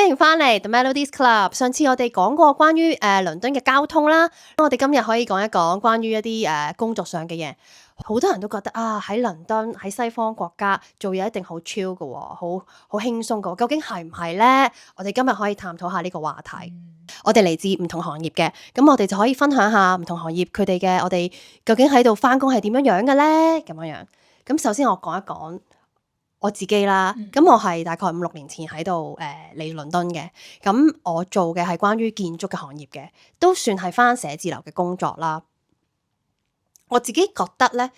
歡迎翻嚟 The Melodies Club。上次我哋講過關於倫敦嘅交通啦，我哋今日可以講一講關於一啲工作上嘅嘢。好多人都覺得啊，喺倫敦喺西方國家做嘢一定好 chill 嘅喎，好輕鬆嘅喎。究竟係唔係呢？我哋今日可以探討下呢個話題。我哋嚟自唔同行業嘅，咁我哋就可以分享下唔同行業佢哋嘅我哋究竟喺度返工係點樣樣嘅呢？咁樣。咁首先我講一講我自己啦，咁我係大概5-6年前喺度嚟倫敦嘅，咁我做嘅係關於建築嘅行業嘅，都算係返寫字樓嘅工作啦。我自己覺得咧，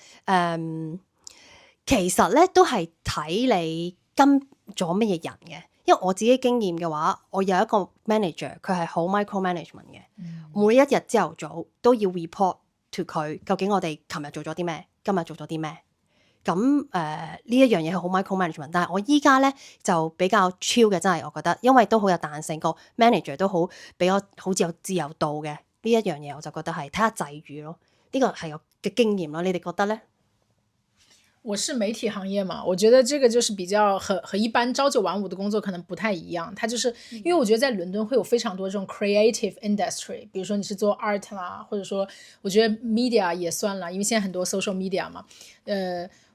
其實咧都係睇你跟咗乜嘢人嘅，因為我自己經驗嘅話，我有一個 manager 佢係好 micro management 嘅，每一日朝頭早都要 report to 佢，究竟我哋琴日做咗啲咩，今日做咗啲咩。咁呢一樣嘢係好 micro management，但係我依家咧就比較 chill 嘅，真係我覺得，因為都好有彈性，個 manager 都好俾我好似有自由度嘅呢一樣嘢，我就覺得係睇下際遇咯。呢個係我嘅經驗咯，你哋覺得呢？我是媒體行業嘛，我覺得這個就是比較和一般朝九晚五的工作可能不太一樣。它就是因為我覺得在倫敦會有非常多這種 creative industry，比如說你是做 art 啦，或者說我覺得 media 也算啦，因為現在很多 social media 嘛。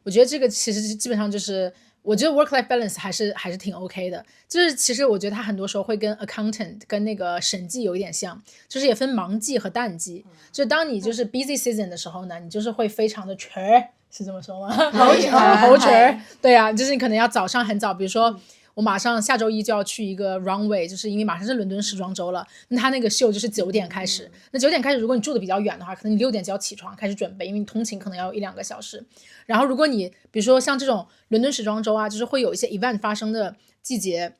我覺得這個其實基本上就是我覺得 work-life balance 還是挺 OK 的。就是其實我覺得它很多時候會跟 accountant 跟那個審計有一點像，就是也分忙季和淡季。就當你就是 busy season 的時候呢，你就是會非常的是這麼說嗎？好扯，對啊，就是你可能要早上很早，比如說我馬上下周一就要去一個 runway，就是因為馬上是倫敦時裝週了，那他那個秀就是9點開始，那9點開始如果你住的比較遠的話，可能你6點就要起床開始準備，因為你通勤可能要有1-2個小時。然後如果你比如說像這種倫敦時裝週啊，就是會有一些 event 發生的季節，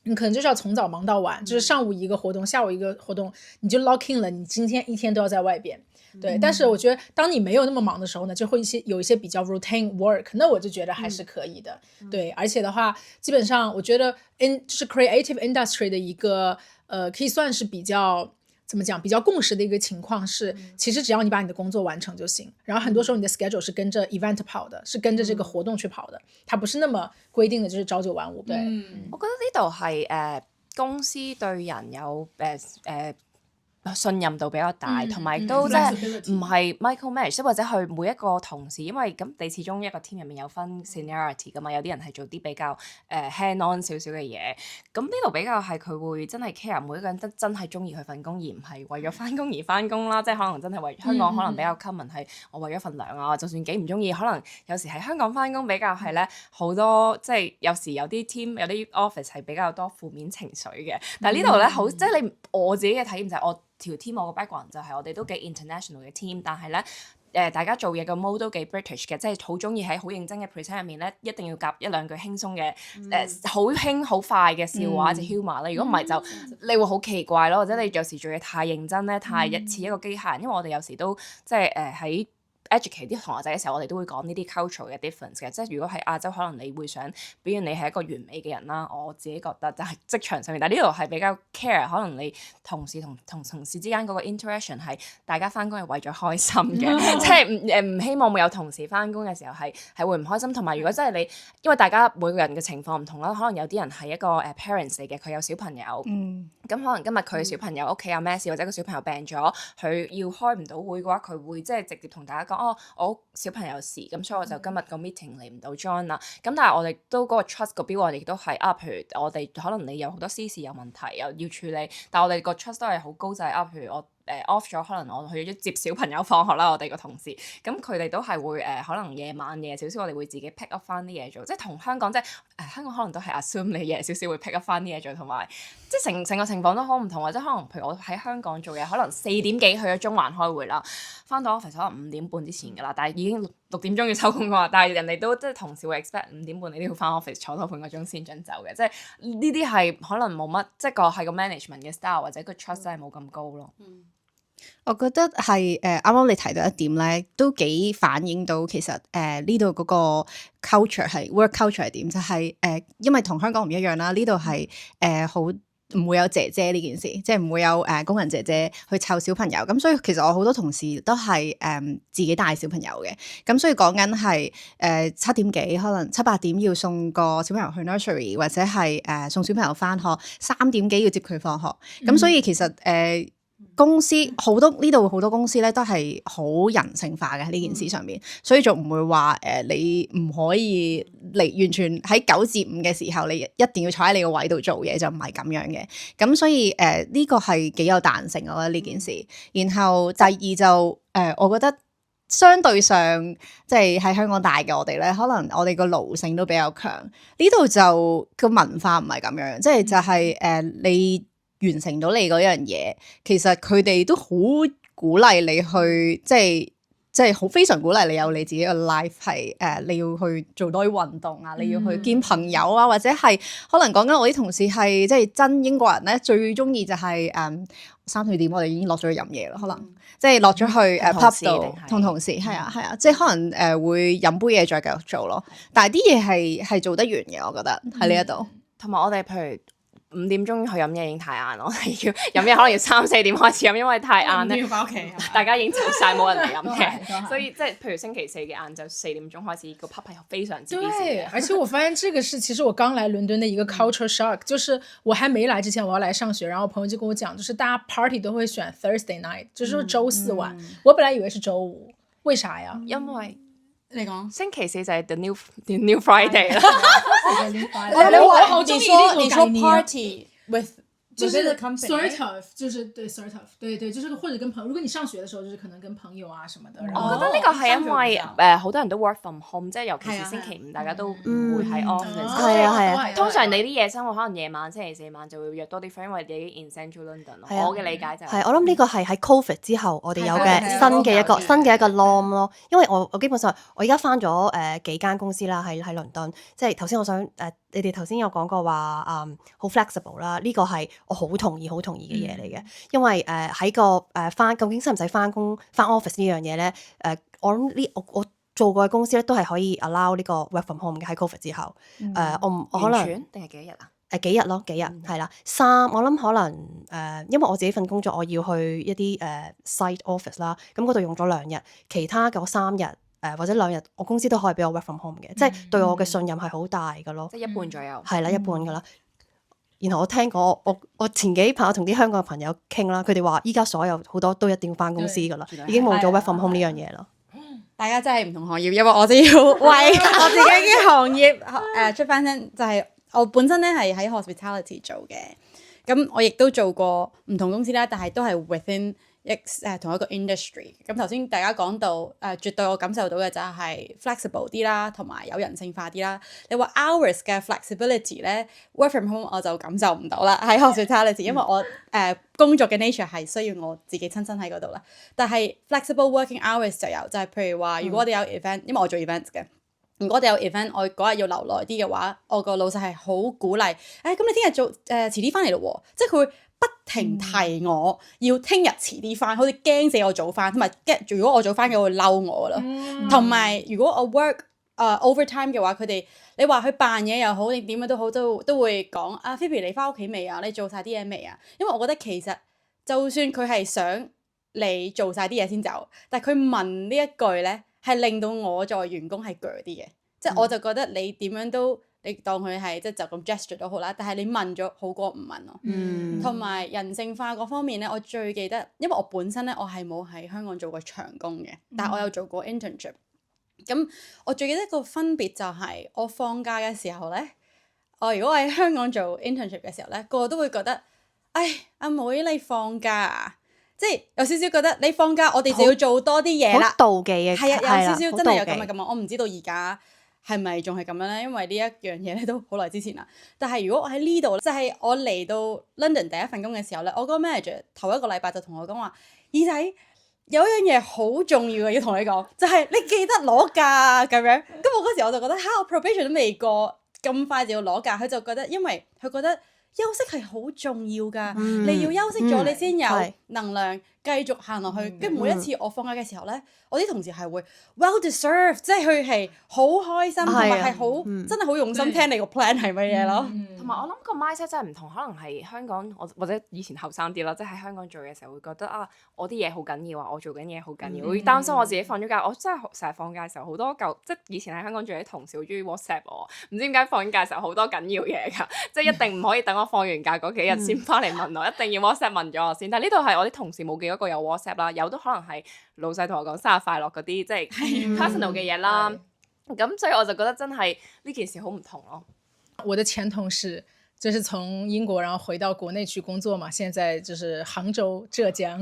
你可能就是要從早忙到晚，就是上午一個活動，下午一個活動，你就 lock in 了，你今天一天都要在外邊。對，但是我覺得當你沒有那麼忙的時候呢，就會有一些比較 routine work， 那我就覺得還是可以的。對，而且的話基本上我覺得就是 creative industry 的一個可以算是比較怎麼講比較共識的一個情況是，其實只要你把你的工作完成就行，然後很多時候你的 schedule 是跟着 event 跑的，是跟着這個活動去跑的，它不是那麼規定的就是朝九晚五。對，我覺得呢度係公司對人有信任度比較大，同埋都即係唔係 micro manage，或者去每一個同事，因為咁你始終一個 team 入面有分 seniority 噶嘛，有啲人係做啲比較hand on 少少嘅嘢，咁呢度比較係佢會真係 care 每一個人真係中意佢份工，而唔係為咗翻工而翻工啦，即係可能真係為香港可能比較 common 係我為咗份糧啊，就算幾唔中意，可能有時喺香港翻工比較係咧好多，即係有時有啲 team 有啲 office 係比較多負面情緒嘅，但係呢度咧好，即係我自己嘅體驗就係我條 team 我個 background 就係我哋都幾 international 嘅 team， 但係咧大家做嘢嘅 mode 都幾 British 嘅，即係好中意喺好認真嘅 present 入面咧，一定要夾1-2句輕鬆嘅好輕好快嘅笑話或者 humour 啦。如果唔係就你會好奇怪咯，或者你有時做嘢太認真咧，太似一個機械人。因為我哋有時都即係喺educate 啲同學仔嘅時候，我哋都會講呢啲 cultural 嘅 difference 嘅，即係如果喺亞洲可能你會想表現你係一個完美嘅人啦，我自己覺得就係職場上面，但係呢度係比較 care， 可能你同事同同事之間嗰個 interaction 係大家翻工係為咗開心嘅，即係唔希望會有同事翻工嘅時候係會唔開心，同埋如果真係你因為大家每個人嘅情況唔同啦，可能有啲人係一個parents 嚟嘅，佢有小朋友，咁可能今日佢小朋友屋企有咩事，或者個小朋友病咗，佢要開唔到會嘅話，佢會即係直接同大家講。我小朋友事，咁所以我就今日個 meeting 嚟唔到 join 啦。咁但係我哋都嗰個 trust 個標，我哋都係譬如我哋可能你有好多私事有問題又要處理，但係我哋個 trust 都係好高，就係譬如我off 咗，可能我去咗接小朋友放學啦，我哋個同事，咁佢哋都係會可能夜少少，我哋會自己 pick up 翻啲嘢做，即係同香港即係香港可能都係 assume 你夜少少會 pick up 翻啲嘢做，同埋即係成個情況都好唔同，或者可能譬如我喺香港做嘢，可能4點幾去咗中環開會啦，翻到 office 可能5點半之前㗎啦，但係已經6點鐘要收工㗎啦，但係人哋都即係同事會 expect 5點半你都要翻 office 坐多半個鐘先準走嘅，即係呢啲係可能冇乜，即係係個 management 嘅 style 或者個 trust 真係冇咁高咯。我覺得係啱啱你提到一點咧，都幾反映到其實呢度嗰個 culture 係 work culture 係點，就係因為同香港唔一樣啦，呢度係好唔會有姐姐呢件事，即係唔會有工人姐姐去湊小朋友。咁所以其實我好多同事都係自己帶小朋友嘅。咁所以講緊係7點幾，可能7、8點要送個小朋友去 nursery， 或者係送小朋友返學，3點幾要接佢放學。咁所以其實公司好多呢度好多公司咧都係好人性化嘅呢件事上面，所以就唔會話你唔可以嚟完全喺9至5嘅時候，你一定要坐喺你個位度做嘢，就唔係咁樣嘅。咁所以呢個係幾有彈性，我覺得呢件事。然後第二就我覺得相對上即係喺香港大嘅我哋咧，可能我哋個奴性都比較強。呢度就個文化唔係咁樣，即係就係你完成到你嗰樣嘢，其實佢哋都好鼓勵你去，即係好非常鼓勵你有你自己嘅 life 係你要去做多啲運動啊，你要去見朋友啊，或者係可能講緊我啲同事係即係真英國人咧，最中意就係3、4點我哋已經落咗去飲嘢啦，可能即係落咗去pub 度同同事係啊，即係可能會飲杯嘢再繼續做咯。但係啲嘢係做得完嘅，我覺得喺呢一度。同埋我哋譬如5點鐘去飲嘢已經太晏咯，要飲嘢可能要3、4點開始飲，因為太晏咧，要翻屋企，大家已經走晒冇人嚟飲嘅，所以即係譬如星期4嘅晏晝4點鐘開始，個 pub 係非常之 busy 對，而且我發現這個是其實我剛來倫敦的一個 culture shock，就是我還沒來之前我要來上學，然後我朋友就跟我講，就是大家 party 都會選 Thursday night，就是週4晚，我本來以為是週5，為啥呀？因為你講星期4就係 the new Friday 啦。我好中意呢個概念 party with 就是 company sort of， 就是對 sort of， 對，就是或者跟朋友，如果你上學的時候，就是可能跟朋友啊什麼的。我覺得呢個係因為好多人都 work from home， 即係尤其是星期5大家都唔會喺 office。係啊通常你啲夜生活可能夜晚星期4晚就會約多啲 friend，因為你已經 in central London 咯。我嘅理解就係我諗呢個係喺 Covid 之後我哋有嘅新嘅一個 norm 咯。因為我基本上我而家返咗幾間公司啦，喺倫敦。即係頭先我想你哋頭先有講過話好 flexible 啦，呢個係我好同意嘅嘢嚟嘅。因為喺個究竟使唔使返工返 office 呢樣嘢咧？我諗我做過嘅公司咧都係可以 allow 呢個 work from home 嘅喺 Covid 之後。我可能定係幾日啊？幾日係啦。我諗可能因為我自己份工作我要去一啲site office 啦，咁嗰度用咗2日，其他嗰3日。或者2日，我公司都可以俾我 work from home 嘅，即係對我嘅信任係好大嘅咯。即係一半左右。係啦，一半噶啦。然後我聽講，我前幾排我同啲香港嘅朋友傾啦，佢哋話依家所有好多都一定要返公司噶啦，已經冇咗 work from home 呢樣嘢啦。大家真係唔同行業，因為我就要為我自己嘅行業出翻聲，就係我本身咧係喺 hospitality 做嘅，咁我亦都做過唔同公司啦，但係都係 within同一個 industry。咁頭先大家講到絕對我感受到嘅就係 flexible 啲啦，同埋有人性化啲啦。你話 hours 嘅 flexibility 咧 work from home 我就感受唔到啦，喺 hospitality，因為我工作嘅 nature 係需要我自己親身喺嗰度啦。但係 flexible working hours 就有，就係譬如話如果我哋有 event，因為我做 events 嘅。如果我哋有 event，我嗰日要留耐啲嘅話，我個老細係好鼓勵。咁你聽日做遲啲翻嚟咯喎，即係佢會不停提我要聽日遲啲翻，好似驚死我早翻，同埋如果我早翻嘅會嬲我啦。同埋如果我 work overtime 嘅話，佢哋你話佢扮嘢又好定點樣都好，都會講Phoebe 你翻屋企未啊？你做晒啲嘢未啊？因為我覺得其實就算佢係想你做晒啲嘢先走，但係佢問呢一句咧，係令到我作為員工係鋸啲嘅，即係我就覺得你點樣都你當佢係即係就咁 gesture 都好啦，但係你問咗好過唔問咯。同埋人性化嗰方面咧，我最記得，因為我本身咧我係冇喺香港做過長工嘅，但係我有做過 internship。咁我最記得個分別就係我放假嘅時候咧，如果我喺香港做 internship 嘅時候咧，個個都會覺得，阿妹你放假啊？即係有少少覺得你放假，我哋就要做多啲嘢啦。好妒忌嘅，係啊，有少少真係有咁嘅感覺。我唔知道而家係咪仲係咁樣咧？因為呢一樣嘢咧都好耐之前啦。但係如果我喺呢度，就係我嚟到 London 第一份工嘅時候咧，我個 manager 頭一個禮拜就同我講話：耳仔有一樣嘢好重要嘅要同你講，就係你記得攞假咁樣。咁我嗰時我就覺得我 probation 都未過，咁快就要攞假。佢就覺得，因為佢覺得休息係好重要㗎，你要休息咗你先有能量繼續行落去。跟住每一次我放假嘅時候咧，我啲同事係會 well deserved，即係佢係好開心，同埋係好真係好用心聽你個 plan 係乜嘢咯。同埋我諗個 mindset 真係唔同，可能係香港或者以前後生啲啦，即係喺香港做嘅時候會覺得啊，我啲嘢好緊要啊，我做緊嘢好緊要，會擔心我自己放咗假。我真係成日放假嘅時候好多即係以前喺香港做啲同事好中意 WhatsApp 我，唔知點解放緊假嘅時候好多緊要嘢㗎，即係一定唔可以等我放完假嗰幾日先翻嚟問我，一定要 WhatsApp 問咗我先。但係呢度係我啲同事冇幾多個有 WhatsApp 啦，有都可能係老細同我講生日快樂嗰啲，即係 personal 嘅嘢啦。咁所以我就覺得真係呢件事好唔同咯。我的前同事就是從英國然後回到國內去工作嘛，現在就是杭州、浙江，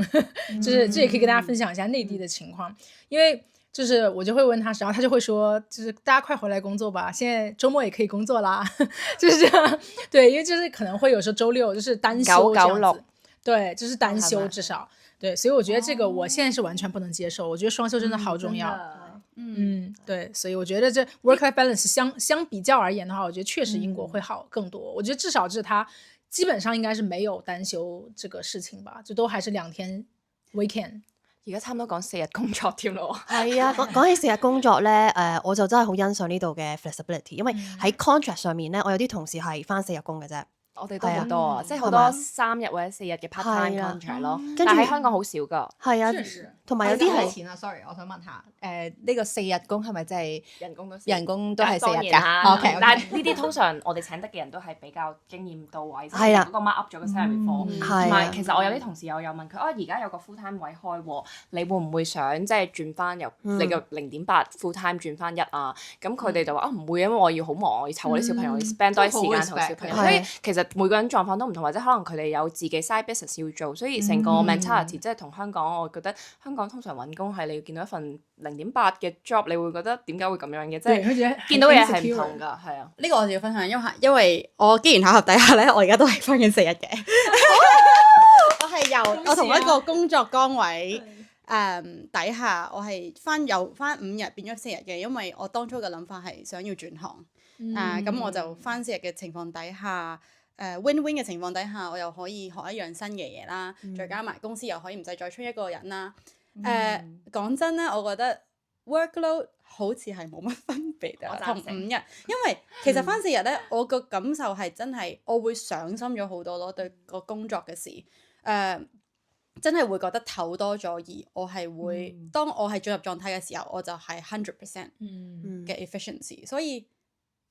就是這也可以跟大家分享一下內地的情況，因為就是我就會問他，然後他就會說，就是大家快回來工作吧，現在週末也可以工作啦，就是這樣。對，因為就是可能會有時候週六就是單休這樣子，對，就是單休至少，對，所以我覺得這個我現在是完全不能接受，我覺得雙休真的好重要。對，所以我覺得這 work-life balance 相比較而言的話，我覺得確實英國會好更多。我覺得至少就是它基本上應該是沒有單休這個事情吧，就都還是2天 weekend。而家差唔多講4日工作添咯。係啊，講起4日工作咧，我就真係好欣賞呢度嘅 flexibility，因為喺 contract 上面咧，我有啲同事係返4日工嘅啫。我哋都好多啊，即係好多3日或者4日嘅 part time contract 咯，但係喺香港好少㗎。係啊，同埋有啲係錢啊 sorry， 我想問下，呢個4日工係咪即係人工都係4日㗎？OK，但係呢啲通常我哋請得嘅人都係比較經驗到位，係啦，嗰個 mark up 咗個 salary for。同埋其實我有啲同事有問佢，而家有個 full time 位開喎，你會唔會想即係轉翻由你嘅0.8 full time 轉翻1啊？咁佢哋就話唔會，因為我要好忙，我要湊我啲小朋友，我要 spend 多啲時間同小朋友，所以其實每個人狀況都唔同，或者可能佢哋有自己 side business 要做，所以成個 mentality 即係同香港，我覺得香港通常揾工係你要見到一份0.8嘅 job， 你會覺得點解會咁樣嘅？即係見到嘢係唔同㗎，係啊。呢個我就要分享，因為我機緣巧合底下咧，我而家都係翻緊4日嘅。我係由我同一個工作崗位底下，我係由翻5日變咗4日嘅，因為我當初嘅諗法係想要轉行咁我就翻4日嘅情況底下。win-win 嘅情況底下，我又可以學一樣新嘅嘢啦，再加埋公司又可以唔使再出一個人啦。講真咧，我覺得 workload 好似係冇乜分別同5日，因為其實翻4日咧，我個感受係真係我會上心咗好多咯，對個工作嘅事，真係會覺得唞多咗，而我係會當我係進入狀態嘅時候，我就係 100% 嘅 efficiency，所以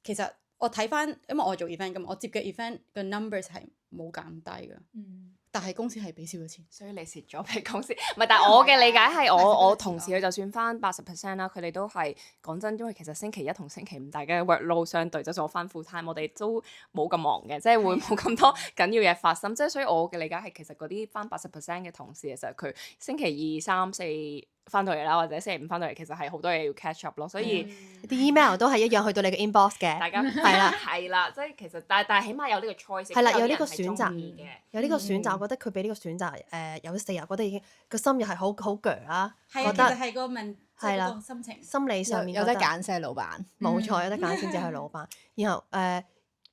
其實。我睇翻，因為我做 event 咁，我接嘅 event 嘅 numbers 係冇減低嘅，但係公司係俾少咗錢，所以你蝕咗俾公司。唔係，但係我嘅理解係我同事佢就算翻80% 啦，佢哋都係講真，因為其實星期一同星期五大家嘅 workload 相對，就算我翻 full time，我哋都冇咁忙嘅，即係會冇咁多緊要嘢發生。即係所以我嘅理解係其實嗰啲翻80% 嘅同事，其實佢星期2、3、4翻到嚟啦，或者星期5翻到嚟，其實係好多嘢要 catch up 咯，所以啲 email 都係一樣去到你嘅 inbox 嘅，大家係啦，即係其實但係起碼有呢個 choice， 係啦，有呢個選擇嘅，有呢個選擇，我覺得佢俾呢個選擇有4日，覺得已經個心又係好鋸啦，覺得係個問係啦，心情心理上面有得揀先係老闆，冇錯，有得揀先至係老闆，然後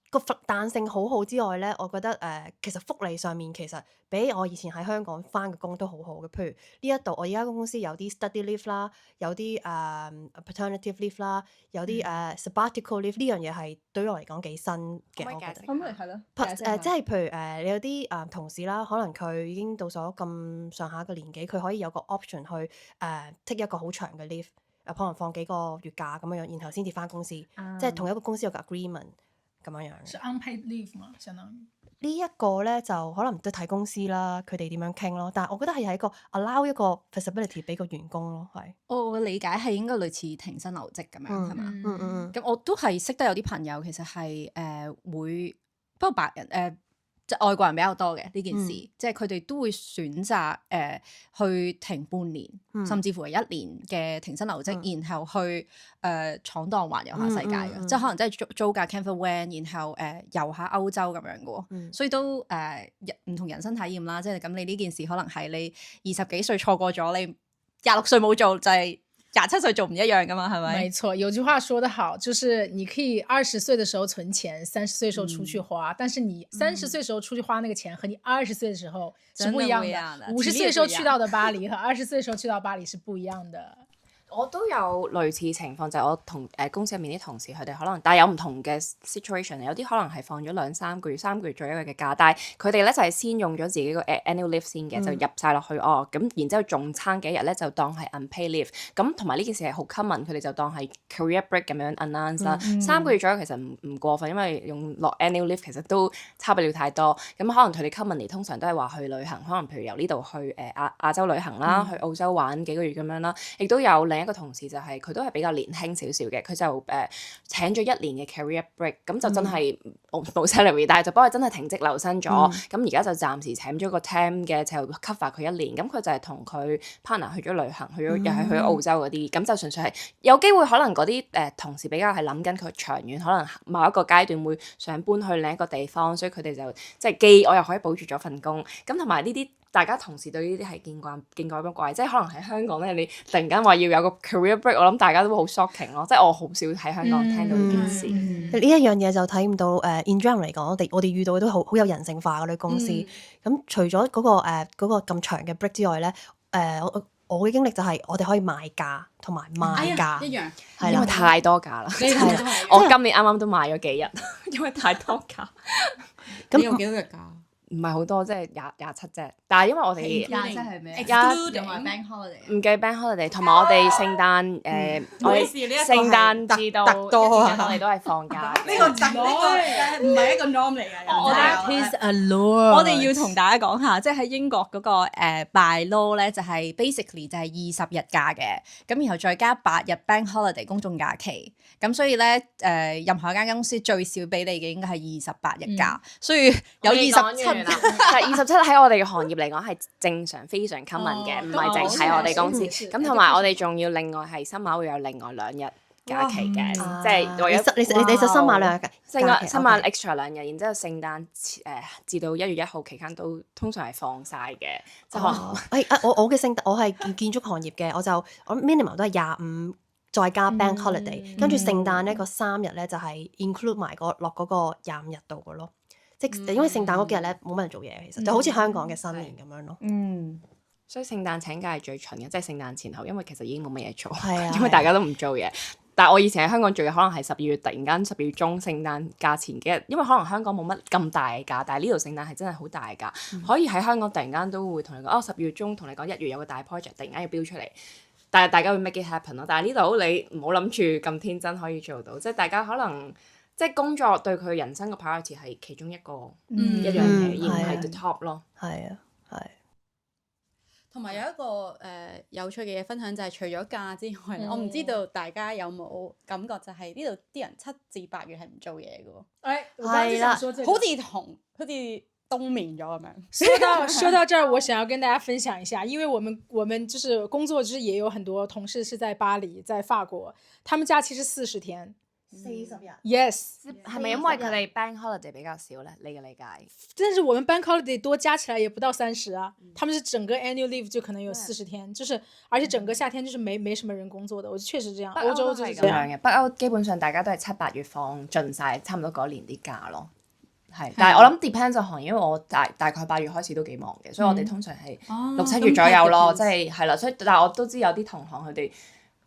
個彈性好好之外咧，我覺得其實福利上面其實比我以前喺香港返嘅工都好好嘅。譬如呢一度我而家公司有啲 study leave 啦，有啲paternity leave 啦，有啲sabbatical leave，呢樣嘢係對於我嚟講幾新嘅，我覺得。咁係咯。即係譬如你有啲同事啦，可能佢已經到咗咁上下嘅年紀，佢可以有個 option 去take 一個好長嘅 leave，可能放幾個月假咁樣樣，然後先至返公司，即係同一個公司有個 agreement。咁樣樣，是 unpaid leave 嘛，相當於呢一個咧就可能都睇公司啦，佢哋點樣傾咯。但係我覺得係一個 allow 一個 flexibility 俾個員工咯，係。我嘅理解係應該類似停薪留職咁樣，係嘛？咁我都係識得有啲朋友其實係會，不過白人即係外國人比較多嘅呢件事，即係佢哋都會選擇去停半年，甚至乎係1年嘅停薪留職，然後去闖蕩環遊下世界嘅，即係可能真係租架 camper van， 然後遊下歐洲咁樣嘅喎，所以都唔同人生體驗啦。即係咁，你呢件事可能係你20幾歲錯過咗，你26歲冇做就係27歲做唔一樣噶嘛，係咪？没错，有句话说得好，就是你可以20岁的时候存钱，30岁的时候出去花，但是你30岁的时候出去花那个钱和你20岁的时候是不一样的。50岁的时候去到的巴黎和20岁的时候去到巴黎是不一样的。我都有類似情況，就係、我同公司入面啲同事，佢哋可能，但係有唔同嘅 situation，有啲可能係放咗2-3個月、3個月左右嘅假，但係佢哋咧就係、先用咗自己個 annual leave 先嘅，就入晒落去咁然之後仲撐幾日咧就當係 unpaid leave，咁同埋呢件事係好 common，佢哋就當係 career break 咁樣 announce 啦。3個月左右其實唔過分，因為用落 annual leave 其實都差不了太多。咁可能佢哋 commonly 通常都係話去旅行，可能譬如由呢度去亞洲旅行啦，去澳洲玩幾個月咁樣啦，亦都有另一個同事就係、佢都係比較年輕少少嘅，佢就請咗1年嘅 career break，咁就真係冇 salary，但係就幫佢真係停職留薪咗，咁而家就暫時請咗個 temp 嘅就 cover 佢1年，咁佢就係同佢 partner 去咗旅行，又係去咗澳洲嗰啲，咁就純粹係有機會可能嗰啲同事比較係諗緊佢長遠，可能某一個階段會想搬去另一個地方，所以佢哋就即係既我又可以保住咗份工，咁同埋呢啲。大家同事對呢啲係見怪不怪，即係可能喺香港咧，你突然間話要有個 career break，我諗大家都會好 shocking 咯，即係我好少喺香港聽到呢件事。呢一樣嘢就睇唔到in general 嚟講，我哋遇到嘅都好有人性化嗰啲公司。咁除咗嗰個咁長嘅 break 之外咧，我嘅經歷就係我哋可以買假同埋賣假，一樣，係因為太多假啦。我今年啱啱都買咗幾日，因為太多假。你有幾多日假？唔係好多，即係27啫。但係因為我哋係咩？Excluding 同埋 bank holiday。唔計 bank holiday， 同埋我哋聖誕我哋聖誕至到特多啊我哋都係放假。呢個唔係一個 norm 嚟嘅。我哋 is a law。我哋要同大家講下，即係喺英國嗰個by law 咧，就係 basically 就係20日假嘅，咁然後再加8日 bank holiday 公眾假期，咁所以咧任何一間公司最少俾你嘅應該係28日假，所以有27。但係27喺我哋嘅行業嚟講係正常非常 common 嘅，唔係淨係我哋公司。咁同埋我哋仲要另外係新馬會有另外2日假期嘅，即係為咗你就新馬兩日新馬 extra 2日，然之後聖誕至到1月1號期間都通常係放晒嘅，即係可能我嘅聖誕我係建築行業嘅，我 minimum 都係25。再加 bank holiday，跟住聖誕呢個3日咧就係 include 埋落嗰個25日度嘅咯，即係因為聖誕嗰幾日咧冇乜人做嘢，其實就好似香港嘅新年咁樣咯。所以聖誕請假係最蠢嘅，即係聖誕前後，因為其實已經冇乜嘢做，係啊，因為大家都唔做嘢。但係我以前喺香港做嘢，可能係12月突然間12月中聖誕假前幾日，因為可能香港冇乜咁大嘅假，但係呢度聖誕係真係好大嘅假，可以喺香港突然間都會同你講12月中同你講1月有個大 project，突然間要標出嚟。但係大家會 make it happen 咯，但係呢度你唔好諗住咁天真可以做到，即係大家可能即係工作對佢人生嘅 priority 係其中一樣嘢，而唔係 the top 咯。係啊，係。同埋有一個有趣嘅嘢分享就係除咗假之外，我唔知道大家有冇感覺就係呢度啲人7至8月係唔做嘢嘅喎。係啦，好似冬眠咗咁樣。說到這兒，我想要跟大家分享一下，因為我們就是工作，就是也有很多同事是在巴黎，在法國，他們假期是40天。40日 Yes， 係咪因為佢哋 bank holiday 比較少咧？你嘅理解？但是我們 bank holiday 多加起來也不到30啊，他們是整個 annual leave 就可能有40天，就是而且整個夏天就是沒什麼人工作的，我確實這樣。歐洲就是這樣嘅，北歐基本上大家都係7、8月放盡晒，差唔多嗰年啲假咯。係，但係我諗 depends on 行業，因為我大概8月開始都幾忙嘅，所以我哋通常係6、7月左右咯，即係啦。所以但係我都知有啲同行佢哋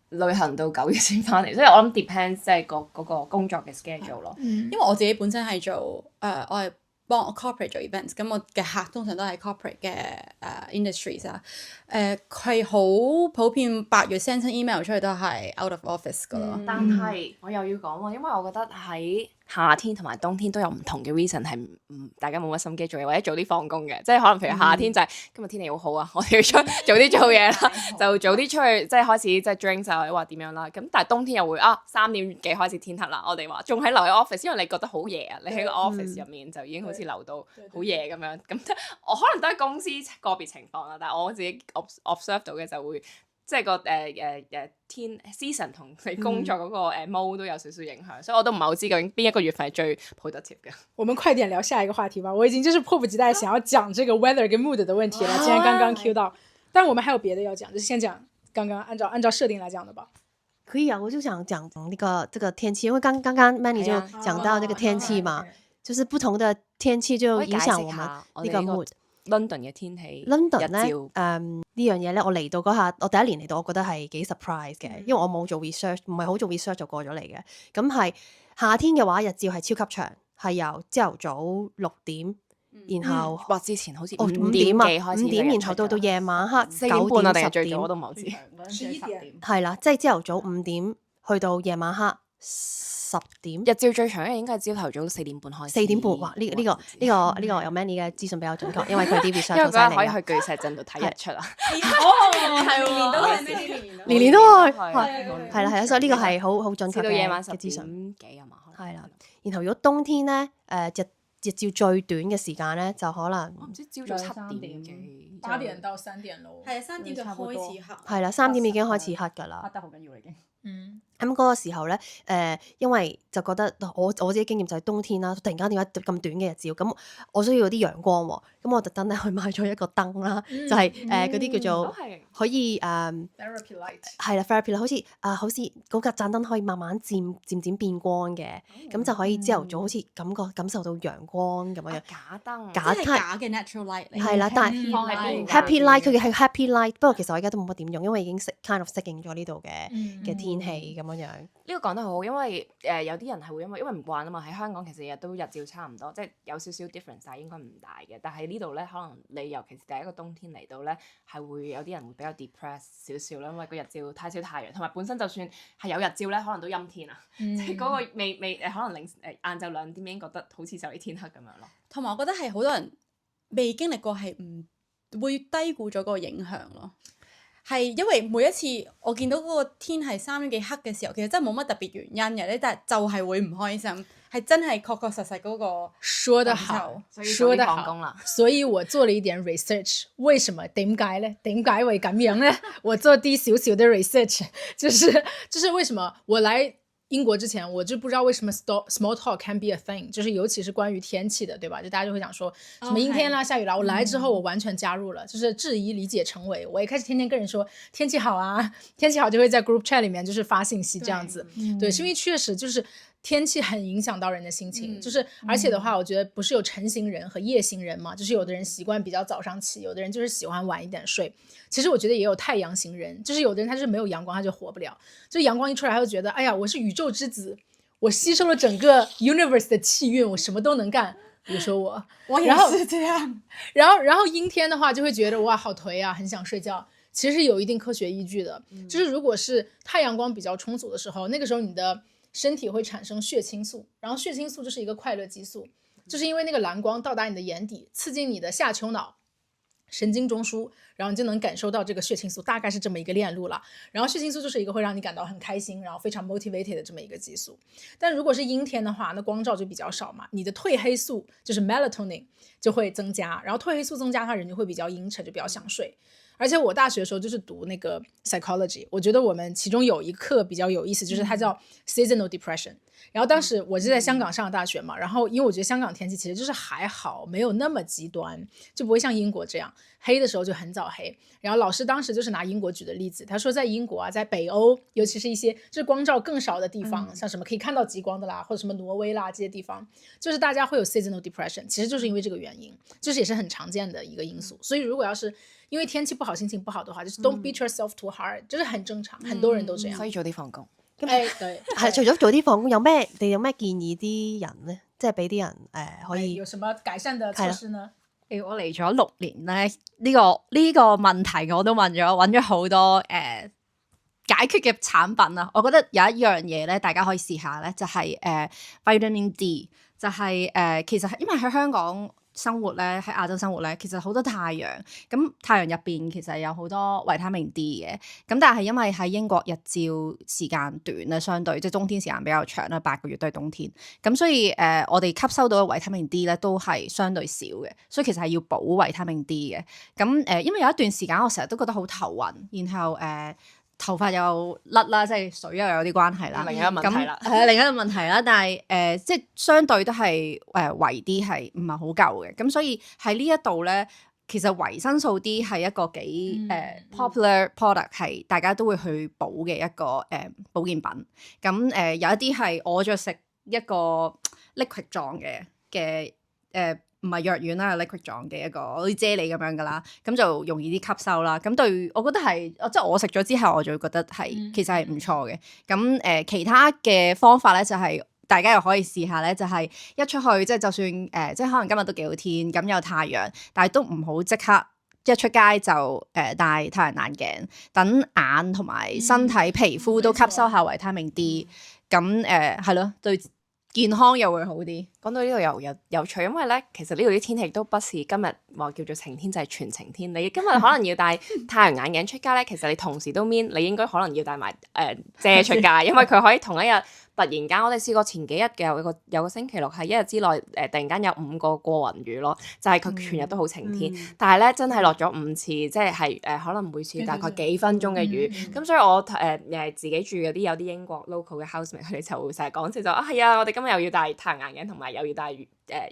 旅行到9月先翻嚟，所以我諗 depends 即係嗰個工作嘅 schedule 咯。因為我自己本身係做我係幫我 corporate 做 events，咁我嘅客通常都係 corporate 嘅industries 啊。佢好普遍8月 send 親 email 出去都係 out of office 噶咯。但係我又要講喎，因為我覺得喺夏天同埋冬天都有唔同嘅 reason 係大家冇乜心機做嘢，或者早啲放工嘅，即係可能譬如夏天就係今日天氣好好啊，我哋要早啲做嘢啦，就早啲出去即係開始即係 drink 啊或者話點樣啦。咁但係冬天又會3點幾開始天黑啦，我哋話仲喺留喺 office，因為你覺得好夜啊，你喺個 office 入面就已經好似留到好夜咁樣。咁我可能都係公司個別情況啦，但係我自己 observe 到嘅就會。即係個天 season 同你工作嗰個mode 都有少少影響，所以我都唔係好知究竟邊一個月份係最 productive 嘅。我們快點聊下一個話題吧，我已經就是迫不及待想要講這個 weather 跟 mood 的問題了，既然剛剛 cue 到，但我們還有別的要講，就先講刚刚按照设定来讲的吧。可以啊，我就想讲这个天氣，因為剛剛 Manny 就係啊講到這個天氣嘛，哦就是不同的天氣就可以解釋影響我們下我呢個哋呢 mood。個 London 嘅天氣 London 咧，日照呢樣嘢咧，我嚟到嗰下，我第一年嚟到，我覺得係幾 surprise 嘅，因為我冇做 research，唔係好做 research 就過咗嚟嘅。咁係夏天嘅話，日照係超級長，係由朝頭早6點，然後哇！之前好似哦5 5點啊，點幾開始5點，然後到夜晚黑4點半啊，定係9點最10點，早我都唔係好知。 11點係啦，即係朝頭早5點去到夜晚黑10點。日照最長嘅應該係朝頭早4點半開始。 4點半，哇！呢個有 Manny 嘅資訊比較準確，因為佢啲 research 因為好犀利啊嗰日可以去巨石陣度睇日出啊！係年年都係咩？年年都去，係係啦，所以呢個係好準確至到夜晚10嘅資訊。點幾啊嘛。係啦，然後如果冬天咧，日照最短嘅時間咧，就可能我唔知朝早7點幾。 8點到3點咯。係啊，3點就開始黑。係啦，3點已經開始黑㗎啦。黑得好緊要已經。嗯，咁嗰個時候咧，因為就覺得我自己經驗就係冬天啦，突然間點解咁短嘅日照，咁我需要啲陽光喎，咁我特登咧去買咗一個燈啦，就係嗰啲叫做都係可以therapy light。係啦 therapy 啦，好似嗰架盞燈可以慢慢漸變光嘅，咁就可以朝頭早好似感受到陽光咁樣樣。假燈。假即係假嘅 natural light 嚟。係啦，但係放喺邊 happy light 佢嘅係 happy light，不過其實我而家都冇乜點用，因為已經kind of 適應咗呢度嘅天氣咁樣樣。呢個講得好，因為有啲人係會因為唔慣啊嘛，喺香港其實日都日照差唔多，即係有少少 difference，但係應該唔大嘅。但係呢度咧，可能你尤其是第一個冬天嚟到咧，係會有啲人會比較 depress 少少啦，因為個日照太少太陽，同埋本身就算係有日照咧，可能都陰天啊，即係嗰個未可能晏晝2點已經覺得好似就嚟天黑咁樣咯。同埋我覺得係好多人未經歷過係唔會低估咗嗰個影響咯。係因為每一次我見到嗰個天係3點幾黑嘅時候，其實真係冇乜特別原因嘅咧，但係就係會唔開心，係真係確實嗰個說得好，所以說得好放工啦。所以我做了一點 research，為什麼點解咧？點解會咁樣咧？我做啲少少的 research，就是為什麼我來英國之前，我就不知道為什麼 small talk can be a thing，就是尤其是關於天氣的，對吧？就大家就會講說什麼陰天啦、下雨啦。我來之後，我完全加入了，就是質疑、理解、成為。我一開始天天跟人說天氣好啊，天氣好就會在 group chat 裡面就是發信息這樣子。對，是因為確實就是天氣很影響到人的心情，就是而且的話，我覺得不是有晨型人和夜型人嘛，就是有的人習慣比較早上起，有的人就是喜歡晚一點睡。其實我覺得也有太陽型人，就是有的人他就是沒有陽光他就活不了，就陽光一出來他就覺得，哎呀，我是宇宙之子，我吸收了整個 universe 的氣運，我什麼都能幹。比如說我也是這樣。然後陰天的話就會覺得哇好頹啊，很想睡覺。其實是有一定科學依據的，就是如果是太陽光比較充足的時候，那個時候你的身體會產生血清素，然後血清素就是一個快樂激素，就是因為那個藍光到達你的眼底，刺激你的下丘腦神經中樞，然後你就能感受到這個血清素，大概是這麼一個鏈路了。然後血清素就是一個會讓你感到很開心，然後非常 motivated 的這麼一個激素。但如果是陰天的話，那光照就比較少嘛，你的褪黑素就是 melatonin 就會增加，然後褪黑素增加的話，人就會比較陰沉，就比較想睡。而且我大學的時候就是讀那個 psychology， 我覺得我們其中有一課比較有意思，就是它叫 seasonal depression。然後當時我是在香港上大學嘛，然後因為我覺得香港天氣其實就是還好，沒有那麼極端，就不會像英國這樣黑的時候就很早黑。然後老師當時就是拿英國舉的例子，他說在英國啊，在北歐，尤其是一些就是光照更少的地方，像什麼可以看到極光的啦，或者什麼挪威啦這些地方，就是大家會有 seasonal depression，其實就是因為這個原因，就是也是很常見的一個因素。所以如果要是因為天氣不好，心情不好的話，就是 don't beat yourself too hard，就是很正常，很多人都這樣。所以早啲放工。對，係除咗早啲放工，你有咩建議啲人咧？即係俾啲人可以有什麼改善的措施呢？我嚟咗6年咧，呢個問題我都揾咗好多解決嘅產品啊。我覺得有一樣嘢咧，大家可以試下咧，就係vitamin D， 就係其實因為喺香港生活咧，喺亞洲生活咧，其實好多太陽，咁太陽入邊其實有好多維他命 D 嘅，咁但係因為喺英國日照時間短啦，相對即係冬天時間比較長啦，8個月都係冬天，咁所以我哋吸收到嘅維他命 D 咧都係相對少嘅，所以其實係要補維他命 D 嘅，咁因為有一段時間我成日都覺得好頭暈，然後頭髮又甩啦，即係水又有啲關係啦，另一個問題啦，係另一個問題啦。但係即係相對都係維 D 係唔係好夠嘅，咁所以喺呢一度咧，其實維生素 D 係一個幾popular product，係大家都會去補嘅一個保健品。咁有一啲係我就食一個 liquid 狀嘅唔係藥丸啦，係 liquid 狀嘅一個好似啫喱咁樣噶啦，咁就容易啲吸收啦。咁對我覺得係，即係我食咗之後，我就會覺得係其實係唔錯嘅。咁其他嘅方法咧就係、大家又可以試下咧，就係一出去，即係就算即係可能今日都幾好天，咁有太陽，但係都唔好即刻一出街就戴太陽眼鏡，等眼同埋身體皮膚都吸收下維他命 D，咁係咯，對健康又會好啲。講到呢度又有趣，因為咧其實呢度啲天氣都不是今日話叫做晴天就係全晴天。你今日可能要戴太陽眼鏡出街咧，其實你同時都 mean 你應該可能要戴埋遮出街，因為佢可以同一日突然間，我哋試過前幾日嘅有個星期六係一日之內突然間有5個過雲雨咯，就係佢全日都好晴天，但係咧真係落咗5次，即係可能每次大概幾分鐘嘅雨。咁所以我自己住嗰啲有啲英國 local 嘅 housemate， 佢哋就會成日講笑就係啊，我哋今日又要戴太陽眼鏡同埋又要戴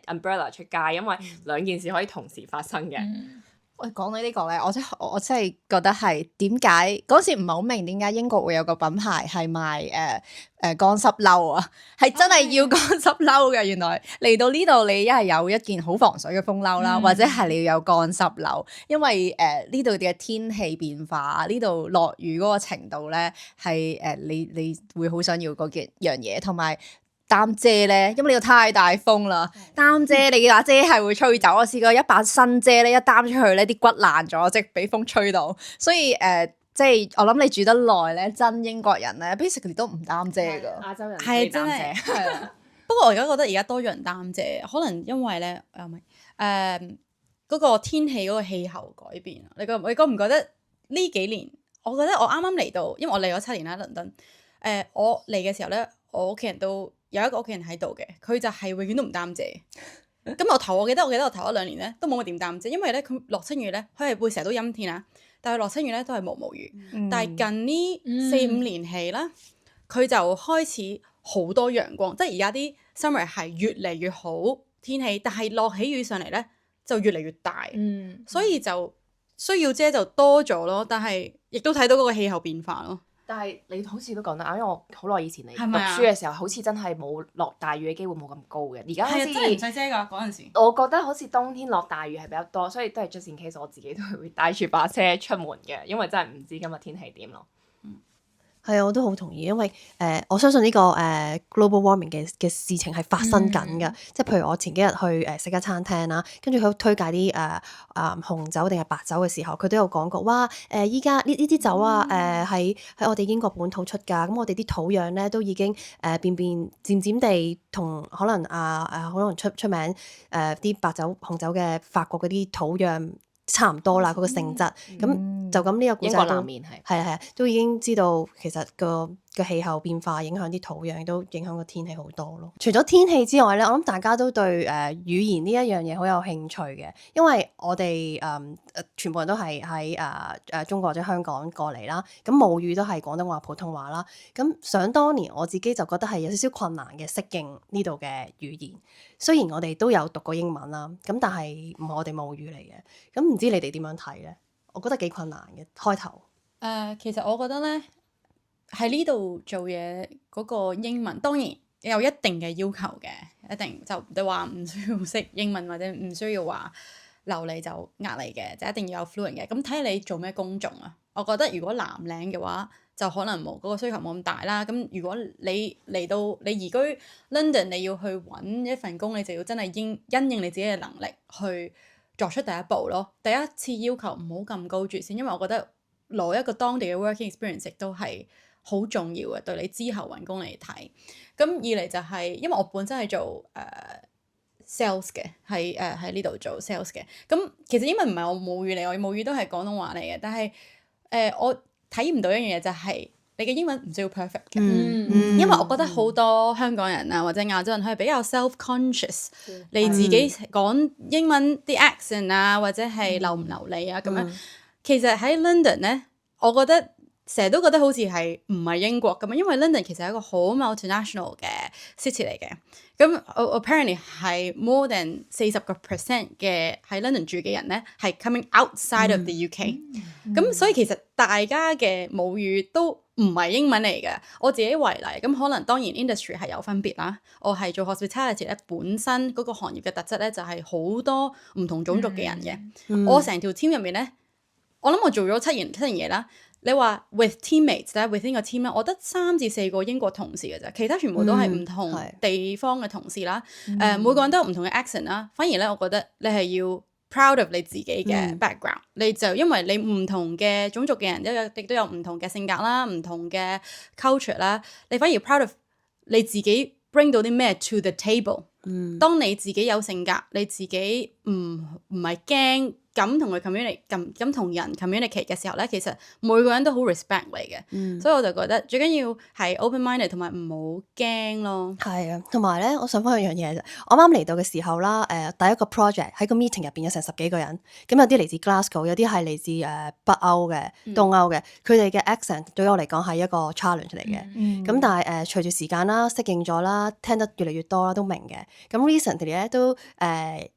umbrella 出街，因為兩件事可以同時發生嘅。喂，講到呢個咧，我真係覺得係點解嗰時唔係好明點解英國會有個品牌係賣乾濕褸啊？係真係要乾濕褸嘅。原來嚟到呢度，你一係有一件好防水嘅風褸啦，或者係你要有乾濕褸，因為呢度嘅天氣變化，呢度落雨嗰個程度咧係你會好想要嗰樣嘢，同埋擔遮咧，因為呢度太大風啦，擔遮你把遮係會吹走。我試過一把新遮咧，一擔出去咧，啲骨爛咗，即係俾風吹到。所以即係我諗你住得耐咧，真英國人咧 basically 都唔擔遮噶。亞洲人係真係係啦。不過我而家覺得而家多咗人擔遮，可能因為咧嗰個天氣嗰個氣候改變。你覺唔覺得呢幾年？我覺得我啱啱嚟到，因為我嚟咗7年啦，倫敦。我嚟嘅時候咧，我屋企人都有一個屋企人喺度嘅，佢就係永遠都唔擔遮。咁我記得我頭1、2年咧都冇乜點擔遮，因為咧佢落親雨咧，佢係會成日都陰天啊，但係落親雨咧都係毛雨。但係近呢4-5年起啦，佢就開始好多陽光，即係而家啲 summer 係越嚟越好天氣，但係落起雨上嚟咧就越嚟越大，所以就需要遮就多咗咯。但係亦都睇到嗰個氣候變化咯。但係你好似都講得啱，因為我好耐以前嚟讀咪書嘅時候，好似真係冇落大雨嘅機會冇咁高嘅。而家好似真係唔使遮㗎嗰陣時。我覺得好似冬天落大雨係比較多，所以都係 just in case 我自己都係會帶住把遮出門嘅，因為真係唔知今日天氣點咯。係啊，我都好同意，因為我相信呢個global warming 嘅事情係發生緊㗎。即係譬如我前幾日去食一餐廳啦，跟住佢推介啲紅酒定係白酒嘅時候，佢都有講過，哇依家呢啲酒啊喺我哋英國本土出㗎，咁我哋啲土壤咧都已經漸漸地同可能可能出名啲白酒紅酒嘅法國嗰啲土壤差唔多啦，嗰個性質咁就咁呢個故仔都英國南面係都已經知道其實個氣候變化影響啲土壤，都影響個天氣好多咯。除咗天氣之外咧，我諗大家都對語言呢一樣嘢好有興趣嘅，因為我哋全部人都係喺中國或者香港過嚟啦，咁母語都係廣東話普通話啦。咁想當年我自己就覺得係有少少困難嘅適應呢度嘅語言，雖然我哋都有讀過英文啦，咁但係唔係我哋母語嚟嘅。咁唔知你哋點樣睇咧？我覺得幾困難嘅開頭。其實我覺得咧喺呢度做嘢嗰個英文當然有一定嘅要求嘅，一定就你話唔需要識英文或者唔需要話流利就呃你嘅，就一定要有 fluent 嘅。咁睇下你做咩工種啊？我覺得如果藍領嘅話，就可能冇嗰個需求冇咁大啦。咁如果你嚟到你移居 London， 你要去揾一份工，你就要真係因應你自己嘅能力去作出第一步咯。第一次要求唔好咁高住先，因為我覺得攞一個當地嘅 working experience 亦都係好重要嘅，對你之後揾工嚟睇。咁二嚟就係因為我本身係做sales 嘅，喺呢度做 sales 嘅。咁其實英文唔係我母語嚟，我母語都係廣東話嚟嘅。但係我睇唔到一樣嘢就係你嘅英文唔需要 perfect 嘅，因為我覺得好多香港人啊或者亞洲人佢係比較 self-conscious，你自己講英文啲 accent 啊或者係流唔流利啊咁樣。其實喺 London 咧，我覺得成日都覺得好似係唔係英國咁啊，因為 London 其實係一個好 multinational 嘅 city 嚟嘅。咁 apparently 係 more than 40% 嘅喺 London 住嘅人咧係 coming outside of the UK。咁所以其實大家嘅母語都唔係英文嚟嘅。我自己為例，咁可能當然 industry 係有分別啦。我係做 hospitality 咧，本身嗰個行業嘅特質咧就係好多唔同種族嘅人嘅。我成條 team 入面咧，我諗我做咗七年嘢啦。你話 with teammates 咧 ，within 個 team 咧，我得3至4個英國同事嘅啫，其他全部都係唔同地方嘅同事啦。每個人都有唔同嘅 accent 啦。反而咧，我覺得你係要 proud of 你自己嘅 background。你就因為你唔同嘅種族嘅人亦都有唔同嘅性格啦，唔同嘅 culture 啦，你反而 proud of 你自己 bring 到啲咩 to the table。當你自己有性格，你自己唔係驚咁同佢 communicate，咁同人 communicate 嘅時候咧，其實每個人都好 respect 你嘅，所以我就覺得最緊要係 open minded 同埋唔好驚咯。係啊，同埋咧，我想分享一樣嘢啫。我啱嚟到嘅時候啦，第一個 project 喺個 meeting 入邊有成10幾個人，咁有啲嚟自 Glasgow，有啲係嚟自北歐嘅、東歐嘅，佢哋嘅 accent 對我嚟講係一個 challenge 嚟嘅。咁但係隨住時間啦，適應咗啦，聽得越嚟越多啦，都明嘅。咁 recently 咧都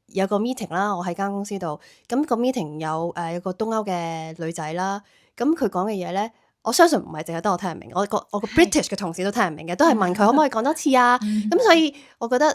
有個 meeting 啦，我喺間公司度，咁個 meeting 有個東歐嘅女仔啦，咁佢講嘅嘢咧，我相信唔係淨係得我聽唔明，我個 British 嘅同事都聽唔明嘅，都係問佢可唔可以講多次啊？咁所以我覺得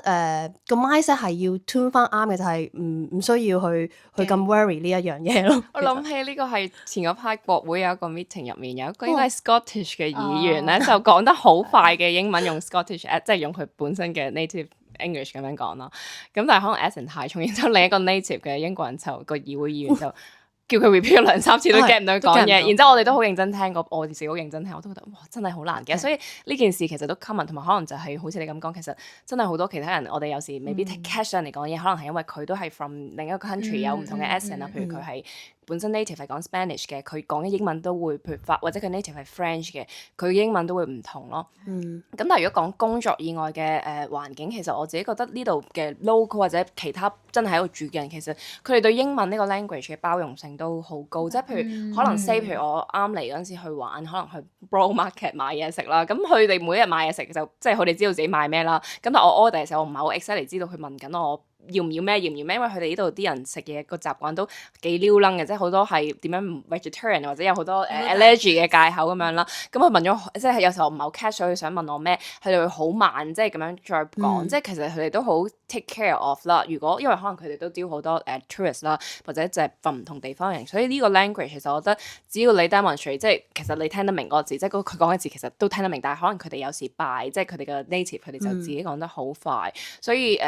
個 mindset 係要 tune 翻啱嘅，就係唔需要去咁 worry 呢一樣嘢咯。我諗起呢個係前嗰排國會有一個 meeting 入面有一個應該係 Scottish 嘅議員咧，就講得好快嘅英文，用 Scottish 即係用佢本身嘅 native English 咁樣講啦，咁但係可能 accent 太重，然之後另一個 native 嘅英國人就個議會議員就叫佢 repeat 咗2-3次都 get 唔到佢講嘢，然之後我哋都好認真聽過，我自己好認真聽，我都覺得哇真係好難嘅，所以呢件事其實都 common， 同埋可能就係好似你咁講，其實真係好多其他人，我哋有時未必 take cash 上嚟講嘢，可能係因為佢都係 from 另一個 country 有唔同嘅 accent 啊，譬如佢係本身 native 係講 Spanish 嘅，佢講嘅英文都會譬如或者佢 native 係 French 嘅，佢英文都會唔同咯。咁但係如果講工作以外嘅環境，其實我自己覺得呢度嘅 local 或者其他真係喺度住嘅人，其實佢哋對英文呢個 language 嘅包容性都好高，即係譬如可能 say 譬如我啱嚟嗰陣時去玩，可能去 Bro Market 買嘢食啦，咁佢哋每日買嘢食就即係佢哋知道自己買咩啦，咁但係我 order 嘅時候我唔係好 excited 知道佢問緊我要唔要咩，因為佢哋呢度啲人食嘢個習慣都幾撩楞嘅，即係好多係點樣唔 vegetarian 或者有好多allergy 嘅戒口咁樣啦。咁佢問咗，即係有時候唔係好 catch 佢想問我咩，佢哋會好慢，即係咁樣再講，即係其實佢哋都好 take care of 啦。如果因為可能佢哋都 deal 好多tourist 啦，或者就係from唔同地方嘅人，所以呢個 language 其實我覺得只要你 demonstrate，即係其實你聽得明嗰個字，即係佢講嘅字其實都聽得明，但係可能佢哋有時敗，即係佢哋嘅 native，佢哋就自己講得好快，所以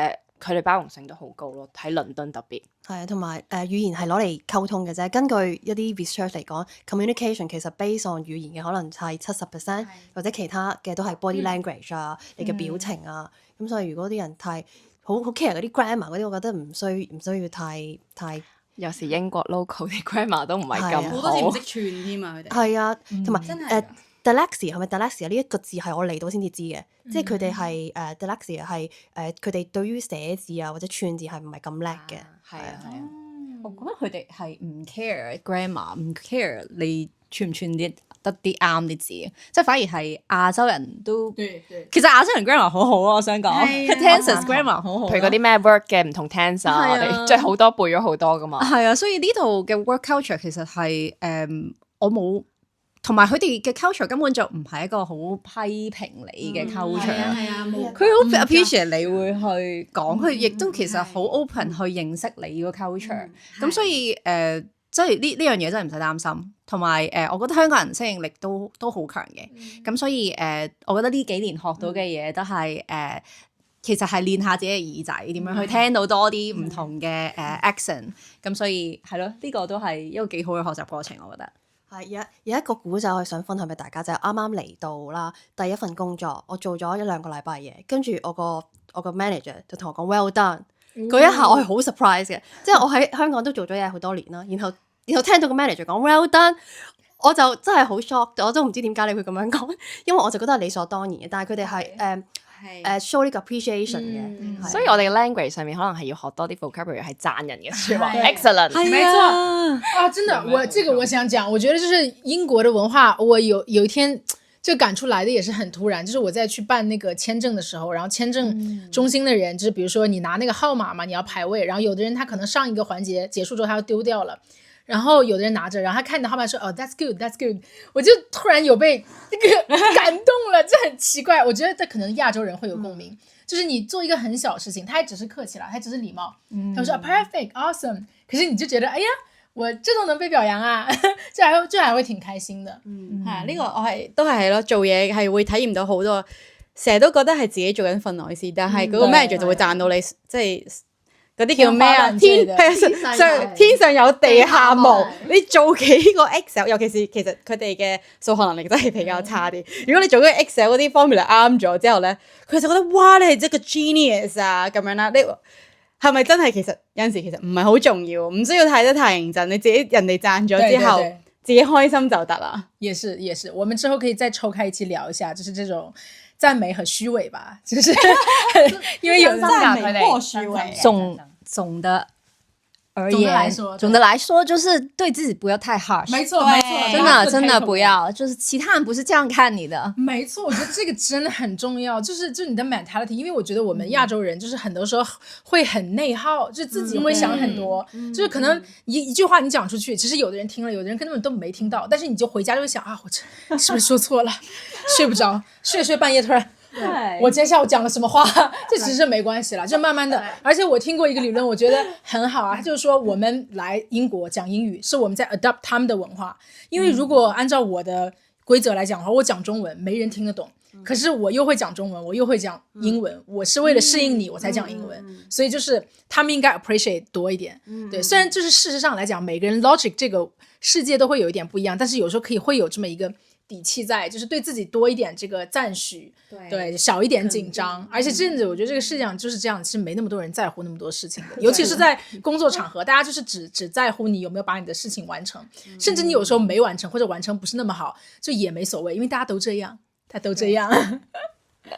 佢哋包容性都好高咯，喺倫敦特別。係啊，同埋語言係攞嚟溝通嘅啫。根據一啲 research 嚟講，communication 其實 based on 語言嘅可能係70%，或者其他嘅都係 body language 啊，你嘅表情啊。咁所以如果啲人太好 care 嗰啲 grammar 嗰啲，我覺得唔需要太。有時英國 local 啲 grammar 都唔係咁好，好多時唔識串添啊！佢哋係啊，同埋真係 dyslexia 係咪 dyslexia 呢一個字係我嚟到先至知嘅，即係佢哋係dyslexia 係佢哋對於寫字啊或者串字係唔係咁叻嘅。係啊。我覺得佢哋係唔 care grammar， 唔 care 你串唔串得啲啱啲字，即係反而係亞洲人都，其實亞洲人 grammar 好好啊，我想講 tenses grammar 好好，譬如嗰啲咩 work 嘅唔同 tense 啊，我哋即係好多背咗好多噶嘛。係啊，所以呢度嘅 work culture 其實係我冇。同埋佢哋嘅 culture 根本就唔係一個好批評你嘅 culture，係啊，冇佢好 appreciate 你會去講，佢亦都其實好 open 去認識你個 culture，咁所以即係呢樣嘢真係唔使擔心。同埋我覺得香港人適應力都好強嘅，咁所以我覺得呢幾年學到嘅嘢都係其實係練下自己嘅耳仔，點樣去聽到多啲唔同嘅accent，咁所以係咯，呢個都係一個幾好嘅學習過程，我覺得。係有一個古仔我係想分享俾大家，就係啱啱嚟到啦，第一份工作，我做咗1-2個禮拜嘢，跟住我個 manager 就同我講 well done，嗰一下我係好 surprise 嘅，即係我喺香港都做咗嘢好多年啦，然後聽到個 manager 講 well done，我就真係好 shock，我都唔知點解你會咁樣講，因為我就覺得係理所當然嘅，但係佢哋係show 呢個 appreciation 嘅，所以我哋嘅 language 上面可能係要學多啲 vocabulary 係讚人嘅説話，excellent，係啊，啊，真的，我想讲，我觉得就是英国的文化，我有一天这感触来的也是很突然，就是我在去办那个签证的时候，然后签证中心的人，就是比如说你拿那个号码嘛，你要排位，然后有的人他可能上一个环节结束之后他要丢掉了。然后有的人拿着，然后他看你的号码说，哦 ，that's good，that's good， 我就突然有被那个感动了，这很奇怪。我觉得这可能亚洲人会有共鸣，就是你做一个很小的事情，他也只是客气了，他只是礼貌，他说 perfect，awesome， 可是你就觉得，哎呀，我这都能被表揚啊，這還會挺開心的。係呢個我都係咯，做嘢係會體驗到好多，成日都覺得係自己做緊份內事，但係嗰個 manager 就會讚到你，即係。嗰啲叫咩啊？天上有地下無。你做幾個 Excel， 尤其是其實佢哋嘅數學能力真係比較差啲。如果你做嗰個 Excel 嗰啲 formula 啱咗之後咧，佢就覺得哇，你係一個 genius 啊咁樣啦。你係咪真係其實有陣時其實唔係好重要，唔需要睇得太認真。你自己人哋讚咗之後，自己開心就得啦。也是，我們之後可以再抽開一期聊一下，就是這種讚美和虛偽吧，就是因為有讚美或虛偽，總的而言，總的來說，就是對自己不要太 harsh。沒錯，真的不要，就是其他人不是這樣看你的。沒錯，我覺得這個真的很重要，就是你的 mentality， 因為我覺得我們亞洲人就是很多時候會很內耗，就自己會想很多，就是可能一句話你講出去，其實有的人聽了，有的人根本都沒聽到，但是你就回家就會想啊，我這是不是說錯了？睡不着，睡半夜突然。我今天下午講了什麼話？這其實沒關係啦，就慢慢的。而且我聽過一個理論，我覺得很好啊，他就是說我們來英國講英語，是我們在 adopt 他們的文化。因為如果按照我的規則來講的話，我講中文沒人聽得懂，可是我又會講中文，我又會講英文，我是為了適應你我才講英文，所以就是他們應該 appreciate 多一點。對，雖然就是事實上來講，每個人 logic 這個世界都會有一點不一樣，但是有時候可以會有這麼一個底氣在，就是對自己多一點這個讚許，對，少一點緊張。而且這陣子我覺得這個世界上就是這樣，其實沒那麼多人在乎那麼多事情的，尤其是在工作場合，大家就是只在乎你有沒有把你的事情完成，甚至你有時候沒完成或者完成不是那麼好，就也沒所謂，因為大家都這樣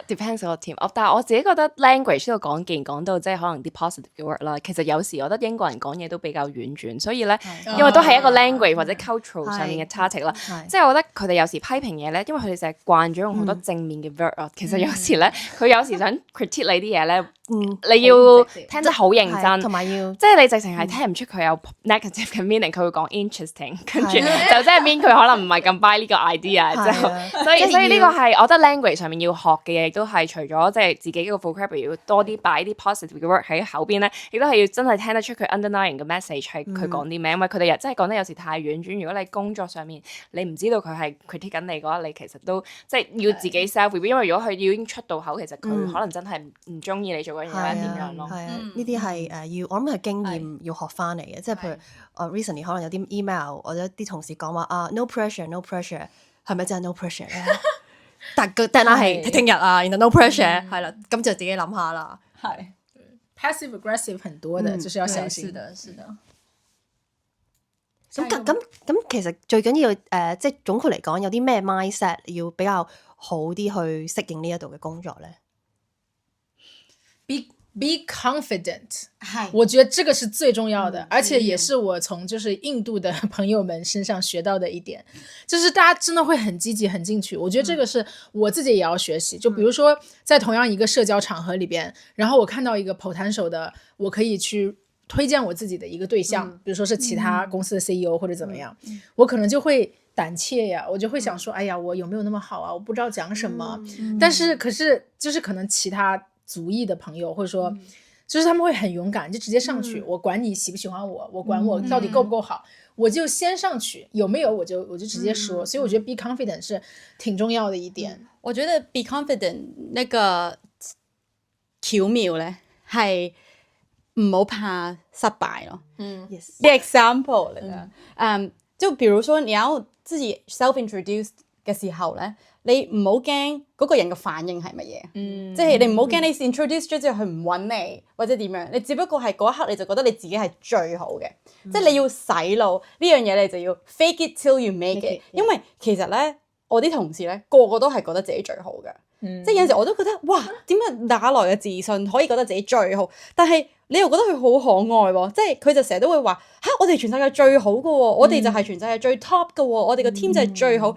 Depends on the team，但係我自己覺得 language 呢度講，既然講到即係可能啲 positive 嘅 word 啦，其實有時我覺得英國人講嘢都比較婉轉，所以咧，因為都係一個 language 或者 cultural 上面嘅差異啦，即係我覺得佢哋有時批評嘢咧，因為佢哋成日慣咗用好多正面嘅 word 啊，其實有時咧，佢有時想 critique 你啲嘢咧，你要聽得好認真，同埋要即係你直情係聽唔出佢有 negative 嘅 meaning，佢會講 interesting， 跟住就即係 mean 佢可能唔係咁 buy 呢個 idea， 之後所以呢個係我覺得 language 上面要學嘅嘢，亦都係除咗即係自己個 vocabulary 要多啲擺啲 positive 嘅 word 喺口邊咧，亦都係要真係聽得出佢 underlying 嘅 message 係佢講啲咩，因為佢哋真係講得有時太婉轉，如果你工作上面你唔知道佢係 critique 緊你嘅話，你其實都即係要自己 self review，因為如果佢已經出到口，其實佢可能真係唔中意你做嗰樣嘢點樣咯。係啊，呢啲係要我諗係經驗要學翻嚟嘅，即係譬如recently 可能有啲 email 或者啲同事講話啊 no pressure， 係咪真係 no pressure 咧？但係聽日啊，然後 no pressure 係啦，咁就自己諗下啦。係 passive aggressive 很多的，就是要小心。是的。咁其實最緊要即係總括嚟講，有啲咩 mindset 要比較好啲去適應呢一度嘅工作咧？ Be confident， 我覺得這個是最重要的，而且也是我從就是印度的朋友們身上學到的一點，就是大家真的會很積極很進取，我覺得這個是我自己也要學習，就比如說在同樣一個社交場合裡邊，然後我看到一個 potential 的，我可以去推薦我自己的一個對象，比如說是其他公司的 CEO 或者怎麼樣，我可能就會膽怯呀，我就會想說，哎呀，我有沒有那麼好啊？我不知道講什麼，但是可是就是可能其他族裔的朋友，或者說就是他們會很勇敢，就直接上去，我管你喜不喜歡我，我管我到底夠不夠好，我就先上去，有沒有我就直接說，所以我覺得 be confident 是挺重要的一點。我覺得 be confident 那個巧妙咧係唔好怕失敗咯。Yes. The example 嚟嘅，就比如說你要自己 self-introduce 嘅時候咧，你唔好驚嗰個人嘅反應係乜嘢，即係你唔好驚你 introduce 咗之後佢唔揾你或者點樣，你只不過係嗰一刻你就覺得你自己係最好嘅，即係你要洗腦呢樣嘢，你就要 fake it till you make it，因為其實咧我啲同事咧個個都係覺得自己最好嘅，即係有陣時我都覺得哇，點解哪來嘅自信可以覺得自己最好？但係你又覺得佢好可愛喎，即係佢就成日都會話嚇我哋全世界最好嘅喎，我哋就係全世界最 top 嘅喎，我哋個 team 就係最好。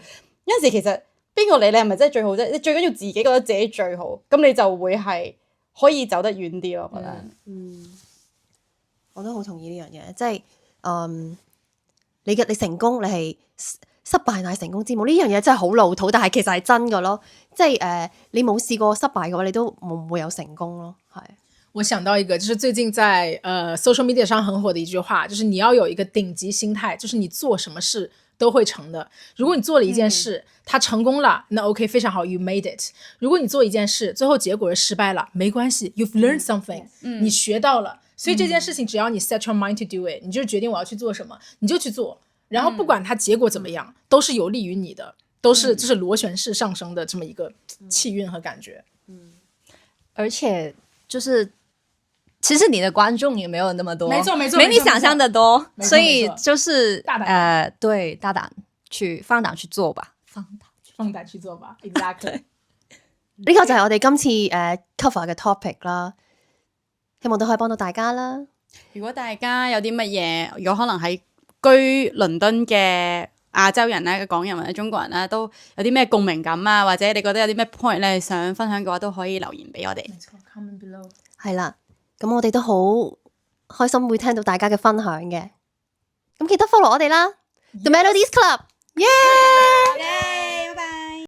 有陣時其實邊個理你係咪真係最好啫？你最緊要自己覺得自己最好，咁你就會係可以走得遠啲咯。我覺得，我都好同意呢樣嘢，即係你成功，你係失敗乃成功之母呢樣嘢真係好老土，但係其實係真嘅咯。即係你冇試過失敗嘅話，你都唔會有成功咯。係。我想到一个，就是最近在social media 上很火的一句话，就是你要有一个顶级心态，就是你做什么事都会成的。如果你做了一件事，它成功了，那 OK 非常好 ，you made it。如果你做一件事，最后结果是失败了，没关系 ，you've learned something，你学到了。所以这件事情，只要你 set your mind to do it，你就决定我要去做什么，你就去做。然后不管它结果怎么样，都是有利于你的，都是就是螺旋式上升的这么一个气运和感觉。而且就是其实你的观众也没有那么多，没错没错没你想象的多，没错所以就是大胆对，大胆去放胆去做吧，放胆去做吧 ，exactly。呢個就係我哋今次cover 嘅 topic 啦，希望都可以幫到大家啦。如果大家有啲乜嘢，如果可能喺居倫敦嘅亞洲人咧、港人或者中國人咧，都有啲咩共鳴感啊，或者你覺得有啲咩 point 咧想分享嘅話，都可以留言俾我哋。沒錯 ，comment below。係啦，咁我哋都好開心會聽到大家嘅分享嘅，咁記得 follow 我哋啦，The Melodies Club，耶！